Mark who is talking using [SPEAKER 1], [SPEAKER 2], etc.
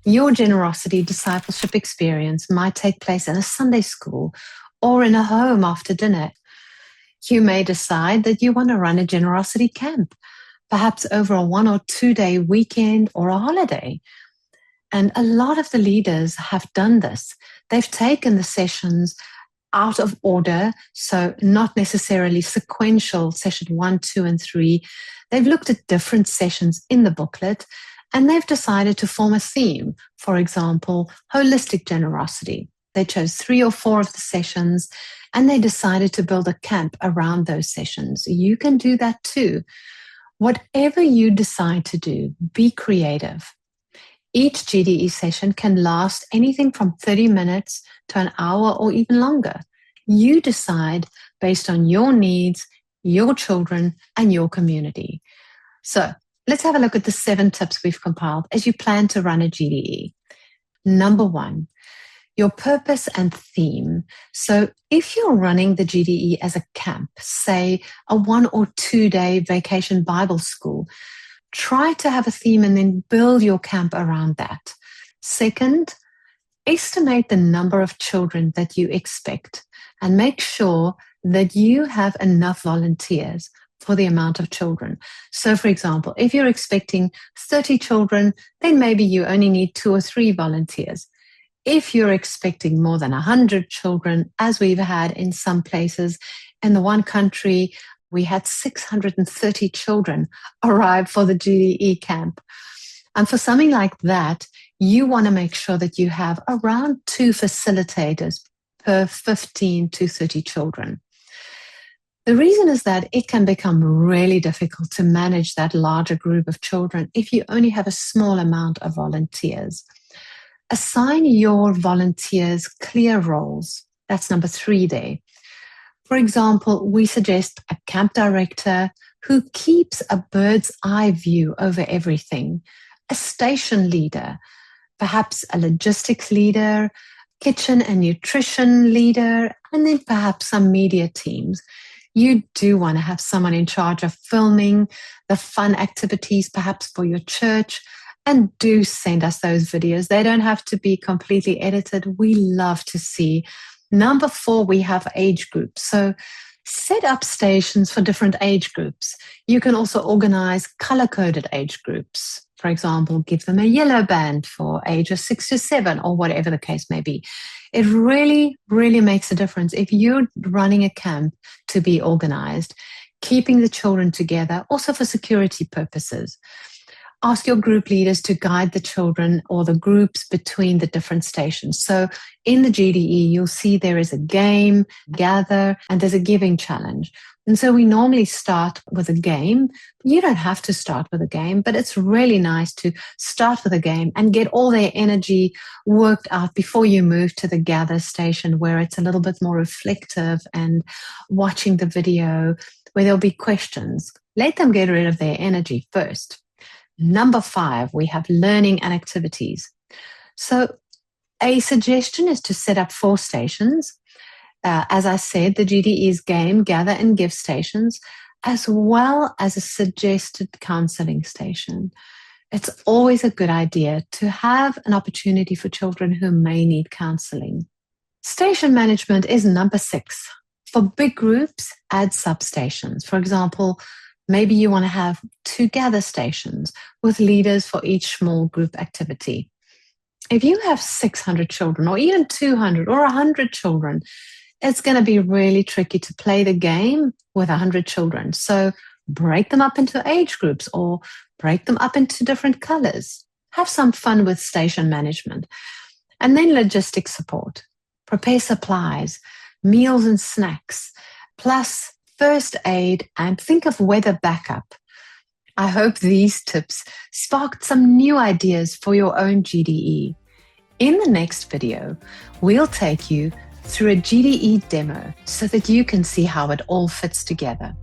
[SPEAKER 1] Your generosity discipleship experience might take place in a Sunday school or in a home after dinner. You may decide that you want to run a generosity camp, perhaps over a 1 or 2 day weekend or a holiday. And a lot of the leaders have done this. They've taken the sessions out of order, so not necessarily sequential, session 1, 2, and 3. They've looked at different sessions in the booklet, and they've decided to form a theme. For example, holistic generosity. They chose 3 or 4 of the sessions, and they decided to build a camp around those sessions. You can do that too. Whatever you decide to do, be creative. Each GDE session can last anything from 30 minutes to an hour or even longer. You decide based on your needs, your children, and your community. So let's have a look at the 7 tips we've compiled as you plan to run a GDE. Number 1, your purpose and theme. So if you're running the GDE as a camp, say a 1 or 2 day vacation Bible school, try to have a theme and then build your camp around that. Second, estimate the number of children that you expect and make sure that you have enough volunteers for the amount of children. So for example, if you're expecting 30 children, then maybe you only need 2 or 3 volunteers. If you're expecting more than 100 children, as we've had in some places, in the one country, we had 630 children arrive for the GDE camp. And for something like that, you want to make sure that you have around 2 facilitators per 15 to 30 children. The reason is that it can become really difficult to manage that larger group of children if you only have a small amount of volunteers. Assign your volunteers clear roles. That's number 3 there. For example, we suggest a camp director who keeps a bird's eye view over everything, a station leader, perhaps a logistics leader, kitchen and nutrition leader, and then perhaps some media teams. You do want to have someone in charge of filming the fun activities, perhaps for your church, and do send us those videos. They don't have to be completely edited. We love to see. Number 4, we have age groups. So set up stations for different age groups. You can also organize color-coded age groups. For example, give them a yellow band for ages 6 to 7 or whatever the case may be. It really, really makes a difference if you're running a camp to be organized, keeping the children together, also for security purposes. Ask your group leaders to guide the children or the groups between the different stations. So in the GDE, you'll see there is a game, gather, and there's a giving challenge. And so we normally start with a game. You don't have to start with a game, but it's really nice to start with a game and get all their energy worked out before you move to the gather station, where it's a little bit more reflective and watching the video, where there'll be questions. Let them get rid of their energy first. Number 5, we have learning and activities. So a suggestion is to set up 4 stations. As I said, the GDE's game, gather, and give stations, as well as a suggested counseling station. It's always a good idea to have an opportunity for children who may need counseling. Station management is number 6. For big groups, add substations. For example, maybe you want to have 2 gather stations with leaders for each small group activity. If you have 600 children or even 200 or 100 children, it's going to be really tricky to play the game with 100 children. So break them up into age groups or break them up into different colors. Have some fun with station management. And then logistics support. Prepare supplies, meals and snacks, plus first aid, and think of weather backup. I hope these tips sparked some new ideas for your own GDE. In the next video, we'll take you through a GDE demo so that you can see how it all fits together.